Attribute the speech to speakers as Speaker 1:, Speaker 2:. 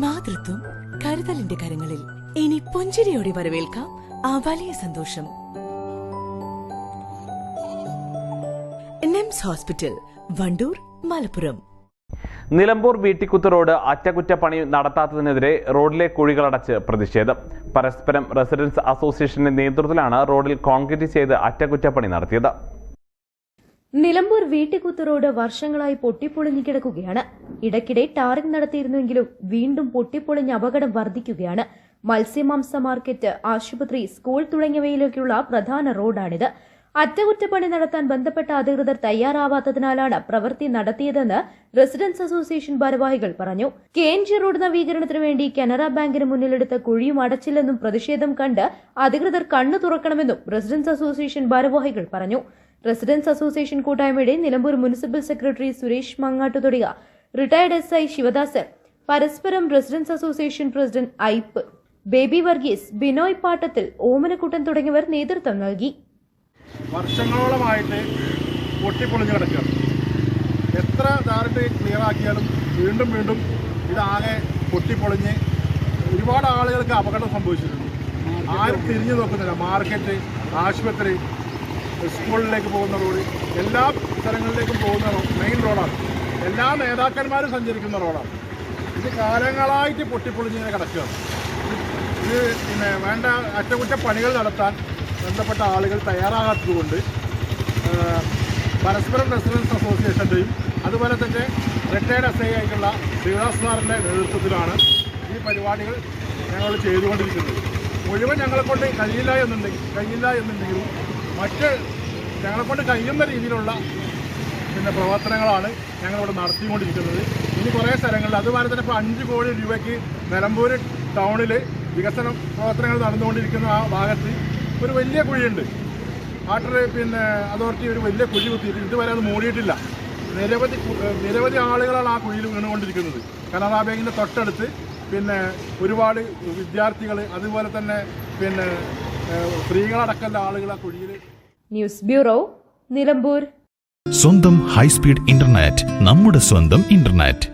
Speaker 1: മാതൃത്വം കരുതലിന്റെ കരങ്ങളിൽ. ഇനി പുഞ്ചിരിയോടെ വരവേൽക്കാം ആ വലിയ സന്തോഷം. നിംസ് ഹോസ്പിറ്റൽ, വണ്ടൂർ, മലപ്പുറം.
Speaker 2: നിലമ്പൂർ വീട്ടിക്കുത്ത് റോഡ് അറ്റകുറ്റപ്പണി നടത്താത്തതിനെതിരെ റോഡിലെ കുഴികളടച്ച് പ്രതിഷേധം. പരസ്പരം റെസിഡൻസ് അസോസിയേഷന്റെ നേതൃത്വത്തിലാണ് റോഡിൽ കോൺക്രീറ്റ് ചെയ്ത് അറ്റകുറ്റപ്പണി നടത്തിയത്.
Speaker 3: നിലമ്പൂർ വീട്ടിക്കുത്ത് റോഡ് വർഷങ്ങളായി പൊട്ടിപ്പൊളിഞ്ഞു കിടക്കുകയാണ്. ഇടയ്ക്കിടെ ടാറിംഗ് നടത്തിയിരുന്നുവെങ്കിലും വീണ്ടും പൊട്ടിപ്പൊളിഞ്ഞ് അപകടം വർദ്ധിക്കുകയാണ്. മത്സ്യമാംസ മാർക്കറ്റ്, ആശുപത്രി, സ്കൂൾ തുടങ്ങിയവയിലേക്കുള്ള പ്രധാന റോഡാണിത്. അറ്റകുറ്റപ്പണി നടത്താൻ ബന്ധപ്പെട്ട അധികൃതർ തയ്യാറാവാത്തതിനാലാണ് പ്രവൃത്തി നടത്തിയതെന്ന് റെസിഡൻസ് അസോസിയേഷൻ ഭാരവാഹികൾ പറഞ്ഞു. KNG റോഡ് നവീകരണത്തിനു വേണ്ടി കനറ ബാങ്കിന് മുന്നിലെടുത്ത കുഴിയും അടച്ചില്ലെന്നും പ്രതിഷേധം കണ്ട് അധികൃതർ കണ്ണു തുറക്കണമെന്നും റെസിഡൻസ് അസോസിയേഷൻ ഭാരവാഹികൾ പറഞ്ഞു. റെസിഡൻസ് അസോസിയേഷൻ കൂട്ടായ്മയുടെ നിലമ്പൂർ മുനിസിപ്പൽ സെക്രട്ടറി സുരേഷ് മങ്ങാട്ട് തുടങ്ങിയ റിട്ടയർഡ് SI ശിവദാസൻ, പരസ്പരം residence association president Aippu, Baby Varghese, Binoy Pattathil, Omanakuttan തുടങ്ങിയവർ നേതൃത്വം നൽകി.
Speaker 4: വർഷങ്ങളോളമായിട്ട് പൊട്ടിപ്പൊളിഞ്ഞ് കിടക്കുകയാണ്. എത്ര ടാറിട്ട് ക്ലിയർ ആക്കിയാലും വീണ്ടും വീണ്ടും ഇതാകെ പൊട്ടിപ്പൊളിഞ്ഞ് ഒരുപാട് ആളുകൾക്ക് അപകടം സംഭവിച്ചിട്ടുണ്ട്. ആരും തിരിഞ്ഞു നോക്കുന്നില്ല. മാർക്കറ്റ്, ആശുപത്രി, സ്കൂളിലേക്ക് പോകുന്ന റോഡ്, എല്ലാ സ്ഥലങ്ങളിലേക്കും പോകുന്ന മെയിൻ റോഡാണ്. എല്ലാ നേതാക്കന്മാരും സഞ്ചരിക്കുന്ന റോഡാണ്. ഇത് കാലങ്ങളായിട്ട് പൊട്ടിപ്പൊളിഞ്ഞിങ്ങനെ കിടക്കുകയാണ്. ഇത് വേണ്ട അറ്റകുറ്റപ്പണികൾ നടത്താൻ ബന്ധപ്പെട്ട ആളുകൾ തയ്യാറാകാത്തതുകൊണ്ട് പരസ്പരം റെസിഡൻസ് അസോസിയേഷൻ്റെയും അതുപോലെ തന്നെ റിട്ടയർഡ് SI ആയിട്ടുള്ള ശിവദാസ് സാറിൻ്റെ നേതൃത്വത്തിലാണ് ഈ പരിപാടികൾ ഞങ്ങൾ ചെയ്തുകൊണ്ടിരിക്കുന്നത്. മുഴുവൻ ഞങ്ങളെക്കൊണ്ട് കഴിയില്ല എന്നുണ്ടെങ്കിലും മറ്റ് ഞങ്ങളെക്കൊണ്ട് കഴിയുന്ന രീതിയിലുള്ള പ്രവർത്തനങ്ങളാണ് ഞങ്ങളിവിടെ നടത്തിക്കൊണ്ടിരിക്കുന്നത്. ഇനി കുറേ സ്ഥലങ്ങളിൽ അതുപോലെ തന്നെ ഇപ്പോൾ 5 കോടി രൂപയ്ക്ക് നിലമ്പൂർ ടൗണിൽ വികസന പ്രവർത്തനങ്ങൾ നടന്നുകൊണ്ടിരിക്കുന്ന ആ ഭാഗത്ത് ഒരു വലിയ കുഴിയുണ്ട്. വാട്ടർ അതോറിറ്റി ഒരു വലിയ കുഴി കുത്തിയിട്ട് ഇതുവരെ അത് മൂടിയിട്ടില്ല. നിരവധി ആളുകളാണ് ആ കുഴിയിൽ വീണുകൊണ്ടിരിക്കുന്നത്. കനറ ബാങ്കിൻ്റെ തൊട്ടടുത്ത് ഒരുപാട് വിദ്യാർത്ഥികൾ, അതുപോലെ തന്നെ സ്ത്രീകളടക്കമുള്ള ആളുകൾ ആ കുഴിയിൽ.
Speaker 3: News bureau, Nilambur.
Speaker 5: സ്വന്തം ഹൈസ്പീഡ് ഇന്റർനെറ്റ്, നമ്മുടെ സ്വന്തം ഇന്റർനെറ്റ്.